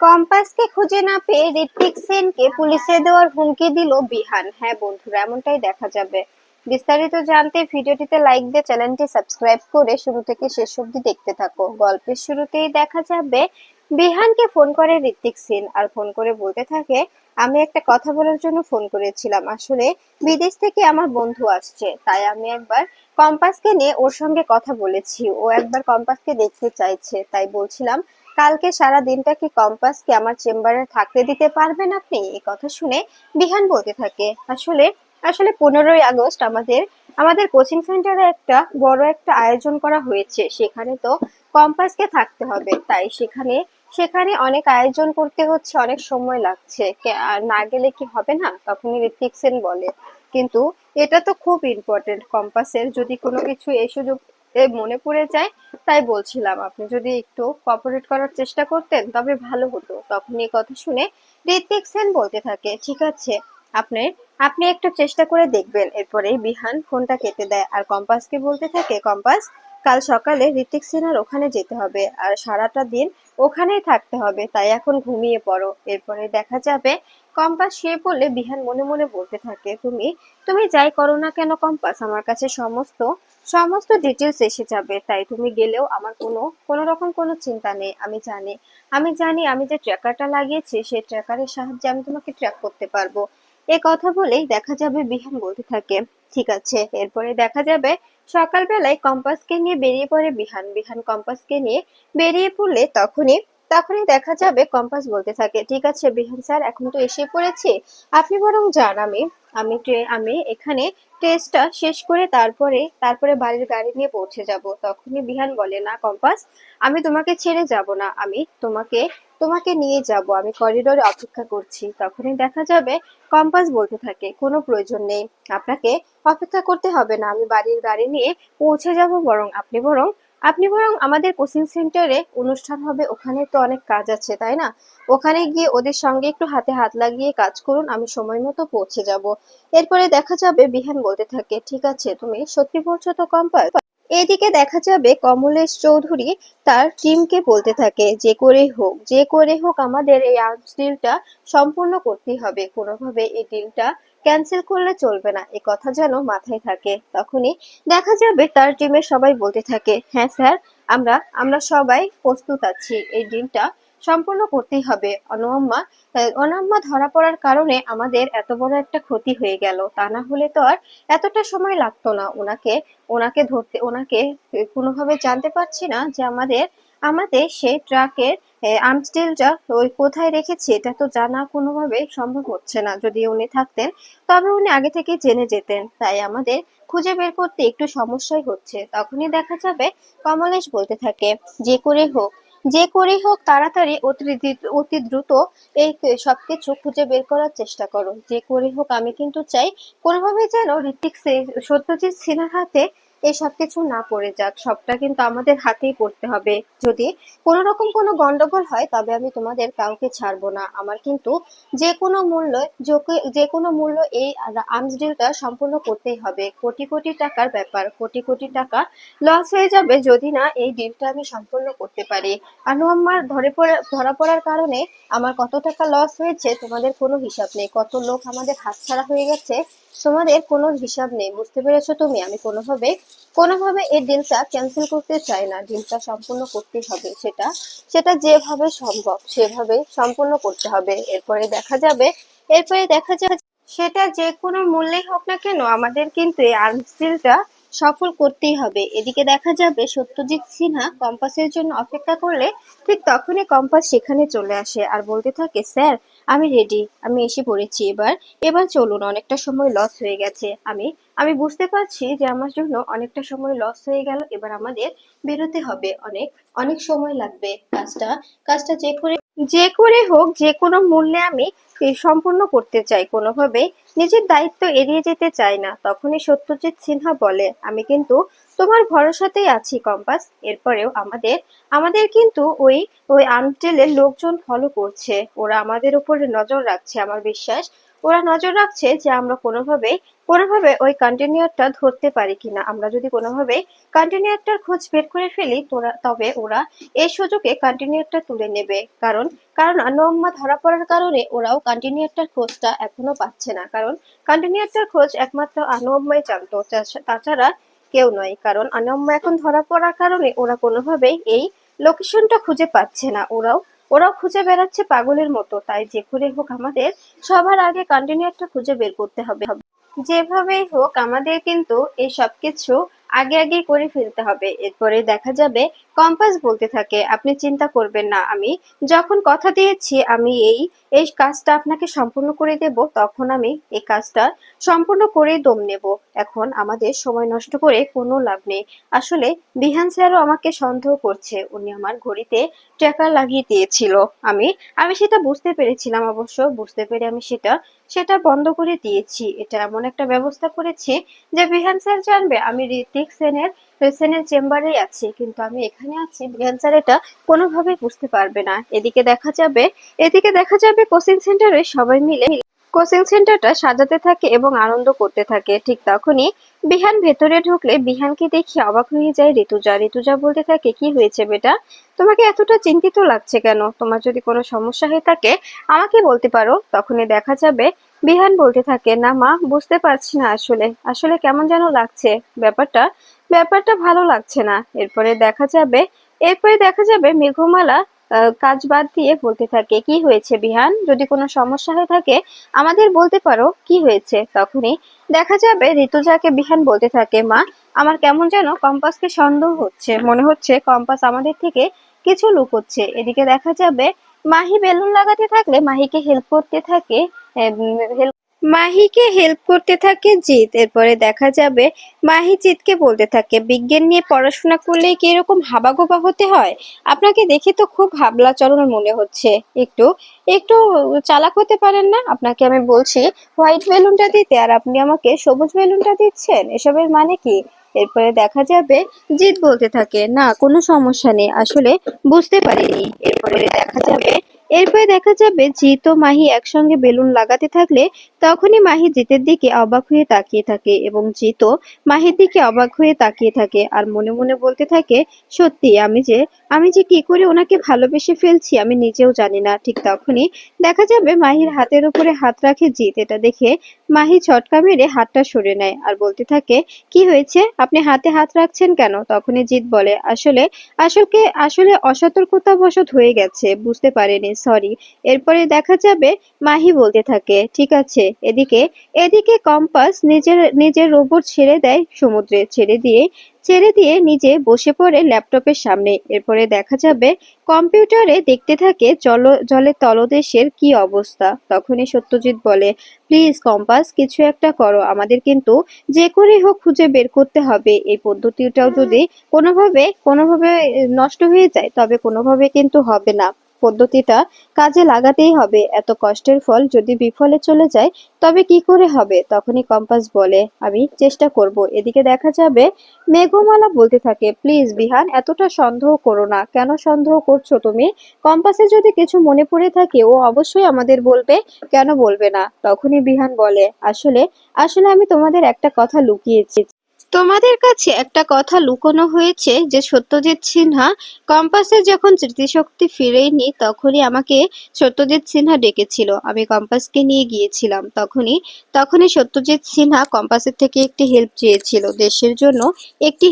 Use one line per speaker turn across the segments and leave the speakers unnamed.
কম্পাসকে খুঁজে না পেয়ে ঋত্বিক সেনকে পুলিশে দেওয়ার হুমকি দিল বিহান। হ্যাঁ বন্ধুরা, এমনটাই দেখা যাবে। বিস্তারিত জানতে ভিডিওটিতে লাইক দিয়ে চ্যানেলটি সাবস্ক্রাইব করে শুরু থেকে শেষ অবধি দেখতে থাকো। গল্পের শুরুতেই দেখা যাবে বিহানকে ফোন করে ঋত্বিক সেন আর ফোন করে বলতে থাকে, আমি একটা কথা বলার জন্য ফোন করেছিলাম। আসলে বিদেশ থেকে আমার বন্ধু আসছে, তাই আমি একবার কম্পাসকে নিয়ে ওর সঙ্গে কথা বলেছি। ও একবার কম্পাসকে দেখতে চাইছে, তাই বলছিলাম কালকে সারা দিনটা কি কম্পাসকে আমার চেম্বারে থাকতে দিতে পারবেন আপনি? এই কথা শুনে বিহান বলতে থাকে, আসলে আসলে 15ই আগস্ট আমাদের আমাদের কোচিং সেন্টারে একটা বড় একটা আয়োজন করা হয়েছে। সেখানে তো কম্পাসকে থাকতে হবে, তাই সেখানে সেখানে অনেক আয়োজন করতে হচ্ছে, অনেক সময় লাগছে। আর না গেলে কি হবে না? তখনই ঋত্বিক সেন বলে, কিন্তু এটা তো খুব ইম্পর্টেন্ট, কম্পাসের যদি কোনো কিছু এই সুযোগ মনে পড়ে যায়, তাই বলছিলাম আপনি যদি একটু কোঅপারেট করার চেষ্টা করতেন তবে ভালো হতো। তখন এই কথা শুনে ঋত্বিক সেন বলতে থাকে, ঠিক আছে, আপনি আপনি একটু চেষ্টা করে দেখবেন। এরপরে বিহান ফোনটা কেটে দেয় আর কম্পাসকে বলতে থাকে, কম্পাস, কাল সকালে ঋত্বিক সেনের ওখানে যেতে হবে আর সারাটা দিন ওখানেই থাকতে হবে, তাই এখন ঘুমিয়ে পড়ো। এরপরে দেখা যাবে কম্পাস শুয়ে পড়লে বিহান মনে মনে বলতে থাকে, তুমি তুমি যাই করো না কেন কম্পাস, আমার কাছে সমস্ত সমস্ত ডিটেলস এসে যাবে, তাই তুমি গেলেও আমার কোনো রকম কোনো চিন্তা নেই। আমি জানি আমি যে ট্র্যাকারটা লাগিয়েছি সেই ট্র্যাকারের সাহায্যে আমি তোমাকে ট্র্যাক করতে পারবো। এ কথা বলেই দেখা যাবে বিহান বলতে থাকে, ঠিক আছে। এরপরে দেখা যাবে সকালবেলায় কম্পাসকে নিয়ে বেরিয়ে পড়ে বিহান। বিহান কম্পাসকে নিয়ে বেরিয়ে পড়লে তখনই তখনই দেখা যাবে কম্পাস বলতে থাকে, ঠিক আছে বিহান স্যার, এখন তো এসে পড়েছি, আপনি বরং যান, আমি এখানে টেস্টটা শেষ করে তারপরে বাড়ির গাড়ি নিয়ে পৌঁছে যাব। তখনই বিহান বলে, না কম্পাস, আমি তোমাকে ছেড়ে যাব না, আমি তোমাকে তোমাকে নিয়ে যাব, আমি করিডোরে অপেক্ষা করছি। তখনই দেখা যাবে কম্পাস বলতে থাকে, কোনো প্রয়োজন নেই, আপনাকে অপেক্ষা করতে হবে না, আমি বাড়ির গাড়ি নিয়ে পৌঁছে যাব। আপনি বরং আমাদের কোচিং সেন্টারে অনুষ্ঠান হবে, ওখানে তো অনেক কাজ আছে তাই না, ওখানে গিয়ে ওদের সঙ্গে একটু হাতে হাত লাগিয়ে কাজ করুন, আমি সময় মতো পৌঁছে যাব। এরপরে দেখা যাবে বিহান বলতে থাকে, ঠিক আছে, তুমি সত্যি বলছো তো কম্পাস? এদিকে দেখা যাবে কমলেশ চৌধুরী তার টিমকে বলতে থাকে, যে করে হোক আমাদের এই আর্মস ডিলটা সম্পূর্ণ করতেই হবে, কোনোভাবে এই ডিলটা ক্যান্সেল করলে চলবে না, এ কথা যেন মাথায় থাকে। তখনই দেখা যাবে তার টিমের সবাই বলতে থাকে, হ্যাঁ স্যার, আমরা সবাই প্রস্তুত আছি, এই ডিলটা সম্পূর্ণ করতেই হবে। অনাম্মা ধরা পড়ার কারণে আমাদের এত বড় একটা ক্ষতি হয়ে গেল, তা না হলে তো আর এতটা সময় লাগতো না ওনাকে ওনাকে ধরতে। ওনাকে কোনোভাবে জানতে পারছি না যে আমাদের আমাদের সেই ট্রাকের আর্মস ডিলটা ওই কোথায় রেখেছি, এটা তো জানা কোনোভাবে সম্ভব হচ্ছে না। যদি উনি থাকতেন তবে উনি আগে থেকে জেনে যেতেন, তাই আমাদের খুঁজে বের করতে একটু সমস্যাই হচ্ছে। তখনই দেখা যাবে কমলেশ বলতে থাকে, যে করে হোক যে করে হোক তাড়াতাড়ি অতি দ্রুত এই সবকিছু খুঁজে বের করার চেষ্টা করো, যে করে হোক। আমি কিন্তু চাই কোনোভাবে যেন সত্যজিৎ সিনহার হাতে এই সবকিছু না পড়ে যাক, সবটা কিন্তু আমাদের হাতেই পড়তে হবে। যদি কোনো রকম কোনো গন্ডগোল হয় তবে আমি তোমাদের কাউকে ছাড়বো না। আমার কিন্তু যে কোনো মূল্য এই আর্মস ডিলটা সম্পূর্ণ করতেই হবে। কোটি কোটি টাকার ব্যাপার, কোটি কোটি টাকা লস হয়ে যাবে যদি না এই ডিলটা আমি সম্পূর্ণ করতে পারি। আনোয়ার ধরা পড়ার কারণে আমার কত টাকা লস হয়েছে তোমাদের কোনো হিসাব নেই, কত লোক আমাদের হাতছাড়া হয়ে গেছে তোমাদের কোনো হিসাব নেই। বুঝতে পেরেছো তুমি? আমি কোনোভাবে এই ডিলটা ক্যান্সেল করতে চাই না, ডিলটা সম্পূর্ণ করতেই হবে, সেটা সেটা যেভাবে সম্ভব সেভাবে সম্পূর্ণ করতে হবে। এরপরে দেখা যাবে সেটা যে কোনো মূল্যেই হোক না কেন আমাদের কিন্তু এই আর্মস ডিলটা সফল করতেই হবে। এদিকে দেখা যাবে সত্যজিৎ সিনহা কম্পাসের জন্য অপেক্ষা করলে ঠিক তখনই কম্পাস সেখানে চলে আসে আর বলতে থাকে, স্যার, আমি রেডি, আমি এসে পড়েছি। এবার চলুন, অনেকটা সময় লস হয়ে গেছে, আমি আমি বুঝতে পারছি যে আমার জন্য অনেকটা সময় লস হয়ে গেল, এবার আমাদের বেরোতে হবে, অনেক অনেক সময় লাগবে। কাজটা যে করে হোক যে কোনো মূল্যে আমি সম্পূর্ণ করতে চাই, কোনোভাবে নিজের দায়িত্ব এড়িয়ে যেতে চাই না। তখনই সত্যজিৎ সিনহা বলে, আমি কিন্তু তোমার ভরসাতেই আছি কম্পাস। এরপরেও আমাদের আমাদের কিন্তু ওই আনটেলের লোকজন ফলো করছে, ওরা আমাদের উপরে নজর রাখছে। আমার বিশ্বাস ওরা নজর রাখছে যে আমরা কোনোভাবে ওই কন্টেইনারটা ধরতে পারি কিনা। আমরা যদি কোনোভাবে কন্টেইনারটার খোঁজ বের করে ফেলি তবে ওরা এই সুযোগে কন্টেইনারটা তুলে নেবে। কারণ কারণ আনোয়াম্মা ধরা পড়ার কারণে ওরাও কন্টেইনারটার খোঁজটা এখনো পাচ্ছে না। কারণ কন্টেইনারটার খোঁজ একমাত্র আনোয়াম্মাই জানতো, তাছাড়া কেউ নয়। কারণ আনোয়াম্মা এখন ধরা পড়ার কারণে ওরা কোনোভাবেই এই লোকেশনটা খুঁজে পাচ্ছে না। ওরাও খুঁজে বেড়াচ্ছে পাগলের মতো। তাই যে করে হোক আমাদের সবার আগে কন্টেইনারটা খুঁজে বের করতে হবে। যেভাবেই হোক আমাদের কিন্তু এই সবকিছু আগে আগে করে ফেলতে হবে। এরপরে দেখা যাবে কম্পাস বলতে থাকে, আপনি চিন্তা করবেন না, আমি যখন কথা দিয়েছি আমি এই এই কাজটা আপনাকে সম্পূর্ণ করে দেব, তখন আমি এই কাজটা সম্পূর্ণ করেই দম নেব। এখন আমাদের সময় নষ্ট করে কোনো লাভ নেই। আসলে বিহান স্যারও আমাকে সন্দেহ করছে, উনি আমার ঘড়িতে ট্র্যাকার লাগিয়ে দিয়েছিল। আমি আমি সেটা বুঝতে পেরেছিলাম, অবশ্য বুঝতে পেরে আমি সেটা বন্ধ করে দিয়েছি। এটা এমন একটা ব্যবস্থা করেছি যে বিহান স্যার জানবে আমি ঋত্বিক সেনের চেম্বারেই আছি, কিন্তু আমি এখানে আছি বিহান স্যার এটা কোনোভাবেই বুঝতে পারবে না। এদিকে দেখা যাবে কোচিং সেন্টারে সবাই মিলে কোচিং সেন্টারটা সাজাতে থাকে এবং আনন্দ করতে থাকে। ঠিক তখনই বিহান ভেতরে ঢুকলে বিহানকে দেখে অবাক হয়ে যায় ঋতুজা বলতে থাকে, কি হয়েছে বেটা, তোমাকে এতটা চিন্তিত লাগছে কেন? তোমার যদি কোনো সমস্যা হয়ে থাকে আমাকে বলতে পারো। তখনই দেখা যাবে বিহান বলতে থাকে, না মা, বুঝতে পারছি না, আসলে আসলে কেমন যেন লাগছে, ব্যাপারটা ব্যাপারটা ভালো লাগছে না। এরপরে দেখা যাবে মেঘমালা কাজ বাদ দিয়ে বলতে থাকে, কি হয়েছে বিহান, যদি কোনো সমস্যা হয়ে থাকে আমাদের বলতে পারো, কি হয়েছে? তখনই দেখা যাবে ঋতুজাকে বিহান বলতে থাকে, মা, আমার কেমন যেন কম্পাসকে সন্দেহ হচ্ছে, মনে হচ্ছে কম্পাস আমাদের থেকে কিছু লুকোচ্ছে। এদিকে দেখা যাবে মাহি বেলুন লাগাতে থাকলে মাহিকে হেল্প করতে থাকে জিৎ। এরপরে দেখা যাবে মাহি জিৎকে বলতে থাকে, বিজ্ঞান নিয়ে পড়াশোনা করলে কি এরকম হাবাগোবা হতে হয়? আপনাকে দেখে তো খুব হাবলা চরণ মনে হচ্ছে, একটু একটু চালাক হতে পারেন না? আপনাকে আমি বলছি হোয়াইট বেলুনটা দিতে, আর আপনি আমাকে সবুজ বেলুনটা দিচ্ছেন, এসবের মানে কি? এরপরে দেখা যাবে জিৎ বলতে থাকে, না কোনো সমস্যা নেই, আসলে বুঝতে পারিনি। এরপরে দেখা যাবে জিৎ ও মাহি একসঙ্গে বেলুন লাগাতে থাকলে তখনই মাহি জিতের দিকে অবাক হয়ে তাকিয়ে থাকে এবং জিতও মাহির দিকে অবাক হয়ে তাকিয়ে থাকে আর মনে মনে বলতে থাকে, সত্যি আমি যে কি করে ওনাকে ভালোবেসে ফেলছি আমি নিজেও জানি না। ঠিক তখনই দেখা যাবে মাহির হাতের উপরে হাত রাখে জিৎ। এটা দেখে মাহি ছটকা মেরে হাতটা সরে নেয় আর বলতে থাকে, কি হয়েছে, আপনি হাতে হাত রাখছেন কেন? তখনই জিৎ বলে, আসলে অসতর্কতাবশত হয়ে গেছে, বুঝতে পারিনি, সরি। এরপরে দেখা যাবে মাহি বলতে থাকে, ঠিক আছে। এদিকে কম্পাস নিজের নিজের রোবট ছেড়ে দেয় সমুদ্রে, ছেড়ে দিয়ে নিজে বসে পড়ে ল্যাপটপের সামনে। এরপরে দেখা যাবে কম্পিউটারে দেখতে থাকে জলের তলদেশের কি অবস্থা। তখনই সত্যজিৎ বলে, প্লিজ কম্পাস, কিছু একটা করো, আমাদের কিন্তু যে করে হোক খুঁজে বের করতে হবে। এই পদ্ধতিটাও যদি কোনোভাবে নষ্ট হয়ে যায় তবে কোনোভাবে কিন্তু হবে না। পদ্ধতিটা কাজে লাগাতেই হবে। এত কষ্টের ফল যদি বিফলে চলে যায় তবে কি করে হবে? তখনই কম্পাস বলে, আমি চেষ্টা করব। এদিকে দেখা যাবে মেঘমালা বলতে থাকে, প্লিজ বিহান, এতটা সন্দেহ করো না। কেন সন্দেহ করছো তুমি? কম্পাসের যদি কিছু মনে পড়ে থাকে ও অবশ্যই আমাদের বলবে, কেন বলবে না? তখনই বিহান বলে, আসলে আসলে আমি তোমাদের একটা কথা লুকিয়েছি। তোমাদের কাছে একটা কথা লুকোনো হয়েছে যে সত্যজিৎ সিনহা কম্পাসের যখন স্মৃতিশক্তি ফিরেনি তখনই আমাকে সত্যজিৎ সিনহা ডেকেছিল, আমি কম্পাসকে নিয়ে গিয়েছিলাম। তখনই সত্যজিৎ সিনহা কম্পাসের থেকে একটি হেল্প চেয়েছিল, দেশের জন্য একটি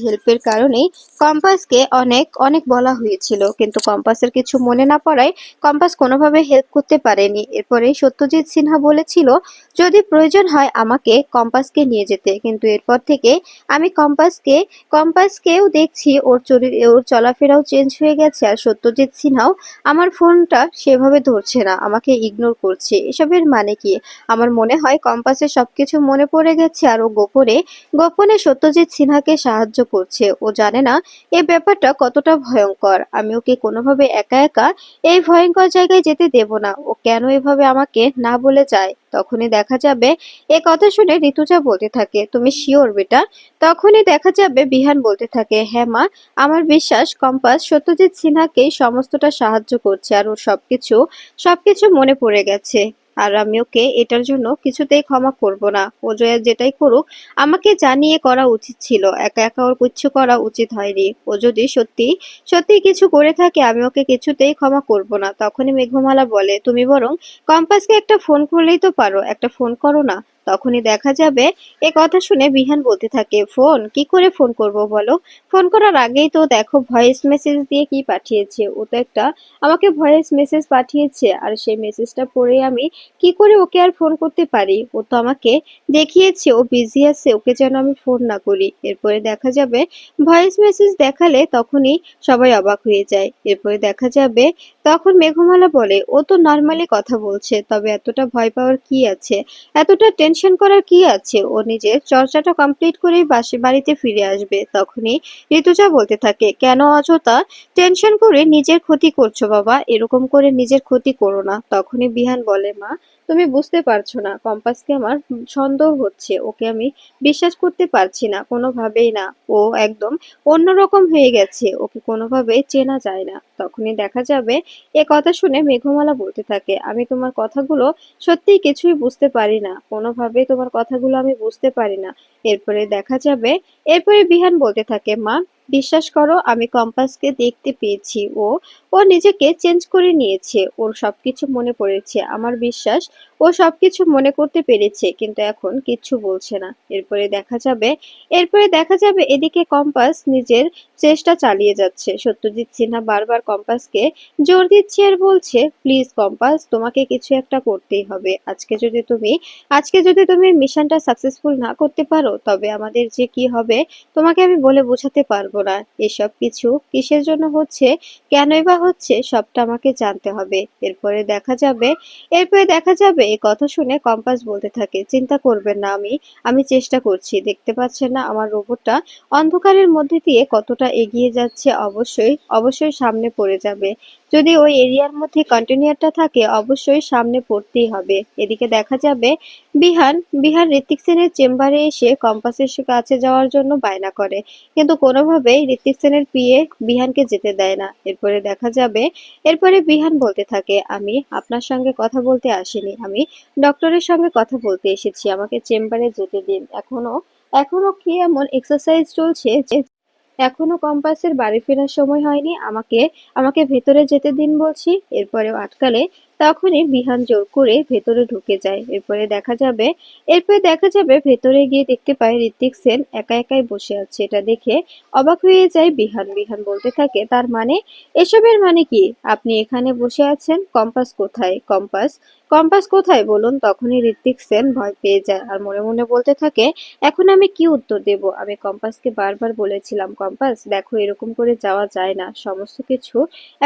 হেল্পের কারণেই কম্পাসকে অনেক অনেক বলা হয়েছিল, কিন্তু কম্পাসের কিছু মনে না পড়ায় কম্পাস কোনোভাবে হেল্প করতে পারেনি। এরপরে সত্যজিৎ সিনহা বলেছিল যদি প্রয়োজন হয় আমাকে কম্পাসকে নিয়ে যেতে, কিন্তু এরপর থেকে আমি কম্পাসকেও দেখছি ওর চলাফেরাও চেঞ্জ হয়ে গেছে, আর সত্যজিৎ সিনহাও আমার ফোনটা সেভাবে ধরছে না, আমাকে ইগনোর করছে। এসবের মানে কি? আমার মনে হয় কম্পাসের সবকিছু মনে পড়ে গেছে আর ও গোপনে গোপনে সত্যজিৎ সিনহাকে সাহায্য করছে। ও জানে না এই ব্যাপারটা কতটা ভয়ঙ্কর। আমি ওকে কোনোভাবে একা একা এই ভয়ঙ্কর জায়গায় যেতে দেব না। ও কেন এভাবে আমাকে না বলে যায়? তখনই দেখা যাবে এ কথা শুনে ঋতুজা বলতে থাকে, তুমি শিওর বেটা? তখনই দেখা যাবে বিহান বলতে থাকে, হ্যাঁ মা, আমার বিশ্বাস কম্পাস সত্যজিৎ সিনহাকেই সমস্তটা সাহায্য করছে আর ওর সবকিছু মনে পড়ে গেছে। আর আমি ওকে এটার জন্য কিছুতেই ক্ষমা করব না। ও যেটাই করুক আমাকে জানিয়ে করা উচিত ছিল, একা একা ওর কিচ্ছু করা উচিত হয়নি। ও যদি সত্যি সত্যি কিছু করে থাকে আমি ওকে কিছুতেই ক্ষমা করব না। তখনই মেঘমালা বলে, তুমি বরং কম্পাসকে একটা ফোন করলেই তো পারো, একটা ফোন করো না। তখনই দেখা যাবে এ কথা শুনে বিহান বলতে থাকে, ফোন কি করে ফোন করব বলো? ফোন করার আগেই তো দেখো ভয়েস মেসেজ দিয়ে কি পাঠিয়েছে। ও তো একটা আমাকে ভয়েস মেসেজ পাঠিয়েছে, আর সেই মেসেজটা পড়ে আমি কি করে ওকে আর ফোন করতে পারি? ও তো আমাকে দেখিয়েছে ও বিজি আছে, ওকে যেন আমি ফোন না করি। এরপরে দেখা যাবে ভয়েস মেসেজ দেখালে তখনই সবাই অবাক হয়ে যায়। এরপরে দেখা যাবে তখন মেঘমালা বলে, ও তো নর্মালি কথা বলছে, তবে এতটা ভয় পাওয়ার কি আছে, এতটা টেনশন করার কি আছে? ও নিজের চর্চাটা কমপ্লিট করেই বাড়িতে ফিরে আসবে। তখনই ঋতুজা বলতে থাকে, কেন অযথা টেনশন করে নিজের ক্ষতি করছো বাবা? এরকম করে নিজের ক্ষতি করো না। তখনই বিহান বলে, মা তুমি বুঝতে পারছো না, কম্পাসকে আমার সন্দেহ হচ্ছে, ওকে আমি বিশ্বাস করতে পারছি না, কোনোভাবেই না। ও একদম অন্যরকম হয়ে গেছে, ওকে কোনোভাবেই চেনা যায় না। তখনই দেখা যাবে এ কথা শুনে মেঘমালা বলতে থাকে, আমি তোমার কথাগুলো সত্যিই কিছুই বুঝতে পারি না, কোনোভাবেই তোমার কথাগুলো আমি বুঝতে পারি না। এরপরে দেখা যাবে এরপরে বিহান বলতে থাকে, মা বিশ্বাস করো আমি কম্পাসকে দেখতে পেয়েছি, ও নিজেকে চেঞ্জ করে নিয়েছে, ওর সবকিছু মনে পড়েছে, আমার বিশ্বাস ও সবকিছু মনে করতে পেরেছে, কিন্তু এখন কিচ্ছু বলছে না। এরপরে দেখা যাবে এদিকে কম্পাস নিজের চেষ্টা চালিয়ে যাচ্ছে। সত্যজিৎ সিনহা বারবার কম্পাসকে জোর দিচ্ছে আর বলছে, প্লিজ কম্পাস তোমাকে কিছু একটা করতেই হবে, আজকে যদি তুমি মিশনটা সাকসেসফুল না করতে পারো তবে আমাদের যে কি হবে তোমাকে আমি বলে বোঝাতে পারবো না। এসব কিছু কিসের জন্য হচ্ছে, কেনই বা হচ্ছে, সবটা আমাকে জানতে হবে। এরপরে দেখা যাবে এই কথা শুনে কম্পাস বলতে থাকে, চিন্তা করবেন না, আমি চেষ্টা করছি, দেখতে পাচ্ছেন না আমার রোবটটা অন্ধকারের মধ্যে দিয়ে কতটা এগিয়ে যাচ্ছে, অবশ্যই অবশ্যই সামনে পড়ে যাবে। যদি ওই এরিয়ার মধ্যে কন্টেইনারটা থাকে অবশ্যই সামনে পড়তেই হবে। এদিকে দেখা যাবে বিহান বিহান ঋত্বিক সেনের চেম্বারে এসে কম্পাসের কাছে যাওয়ার জন্য বায়না করে, কিন্তু কোনোভাবেই ঋত্বিক সেনের পিএ বিহানকে যেতে দেয় না। এরপরে বিহান বলতে থাকে, আমি আপনার সঙ্গে কথা বলতে আসিনি, আমি ডক্টরের সঙ্গে কথা বলতে এসেছি, আমাকে চেম্বারে যেতে দিন। এখনো এখনো কি এমন এক্সারসাইজ চলছে যে এখনো কম্পাসের বাড়ি ফেরার সময় হয়নি, আমাকে আমাকে ভেতরে যেতে দিন বলছি। এরপরেও আটকালে তখনই বিহান জোর করে ভেতরে ঢুকে যায়। এরপরে দেখা যাবে ভেতরে গিয়ে দেখতে পায় ঋত্বিক সেন একা একাই বসে আছে। এটা দেখে অবাক হয়ে যায় বিহান। বিহান বলতে থাকে, তার মানে এসবের মানে কি? আপনি এখানে বসে আছেন, কম্পাস কোথায়? কম্পাস কম্পাস কোথায় বলুন? তখনই ঋত্বিক সেন ভয় পেয়ে যায় আর মনে মনে বলতে থাকে, এখন আমি কি উত্তর দেব? আমি কম্পাসকে বারবার বলেছিলাম, কম্পাস দেখো এরকম করে যাওয়া যায় না, সমস্ত কিছু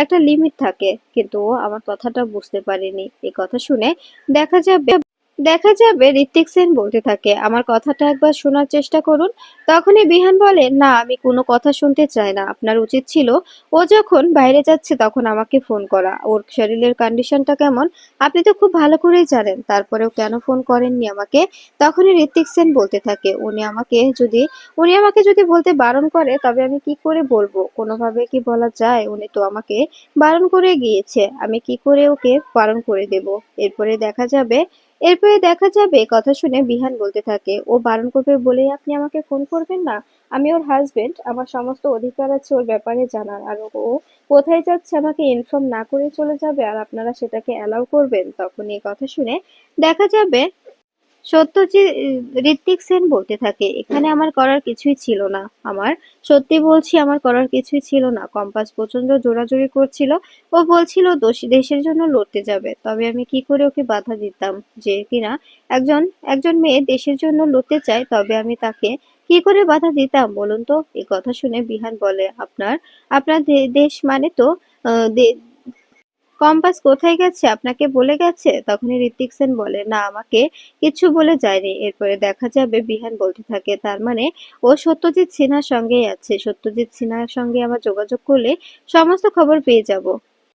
একটা লিমিট থাকে, কিন্তু ও আমার কথাটা বুঝতে পারেনি। এই কথা শুনে দেখা যাবে দেখা যাবে ঋত্বিক সেন বলতে থাকে, আমার কথাটা একবার শোনার চেষ্টা করুন। তখনই বিহান বলে, না আমি কোনো কথা শুনতে চাই না, আপনার উচিত ছিল ও যখন বাইরে যাচ্ছে তখন আমাকে ফোন করা। ওর শরীরের কন্ডিশনটা কেমন আপনি তো খুব ভালো করেই জানেন, তারপরেও কেন ফোন করেননি আমাকে? তখনই ঋত্বিক সেন বলতে থাকে, উনি আমাকে যদি বলতে বারণ করে তবে আমি কি করে বলবো? কোনোভাবে কি বলা যায়? উনি তো আমাকে বারণ করে গিয়েছে, আমি কি করে ওকে বারণ করে দেব? এরপরে দেখা যাবে এরপরে দেখা যাবে কথা শুনে বিহান বলতে থাকে, ও বারণ করবে বলেই আপনি আমাকে ফোন করবেন না? আমি ওর হাজবেন্ড, আমার সমস্ত অধিকার আছে ওর ব্যাপারে জানার, আর ও কোথায় যাচ্ছে আমাকে ইনফর্ম না করে চলে যাবে আর আপনারা সেটাকে অ্যালাউ করবেন? তখন এই কথা শুনে দেখা যাবে সত্যজিৎ ঋত্বিক সেন বলতে থাকে, এখানে আমার করার কিছুই ছিল না, আমার সত্যি বলছি আমার করার কিছুই ছিল না। কম্পাস প্রচন্ড জোরাজুরি করছিল, ও বলছিল দেশের জন্য লড়তে যাবে, তবে আমি কি করে ওকে বাধা দিতাম? যে কিনা একজন একজন মেয়ে দেশের জন্য লড়তে চায়, তবে আমি তাকে কি করে বাধা দিতাম বলুন তো? এই কথা শুনে বিহান বলে, আপনার আপনার দেশ মানে তো আহ, দে- কম্পাস কোথায় গেছে আপনাকে বলে গেছে? তখনই ঋত্বিক সেন বলে, না আমাকে কিছু বলে যায়নি। এরপরে দেখা যাবে বিহান বলতে থাকে, তার মানে ও সত্যজিৎ সিনহার সঙ্গেই আছে, সত্যজিৎ সিনহার সঙ্গে আমার যোগাযোগ করলে সমস্ত খবর পেয়ে যাব।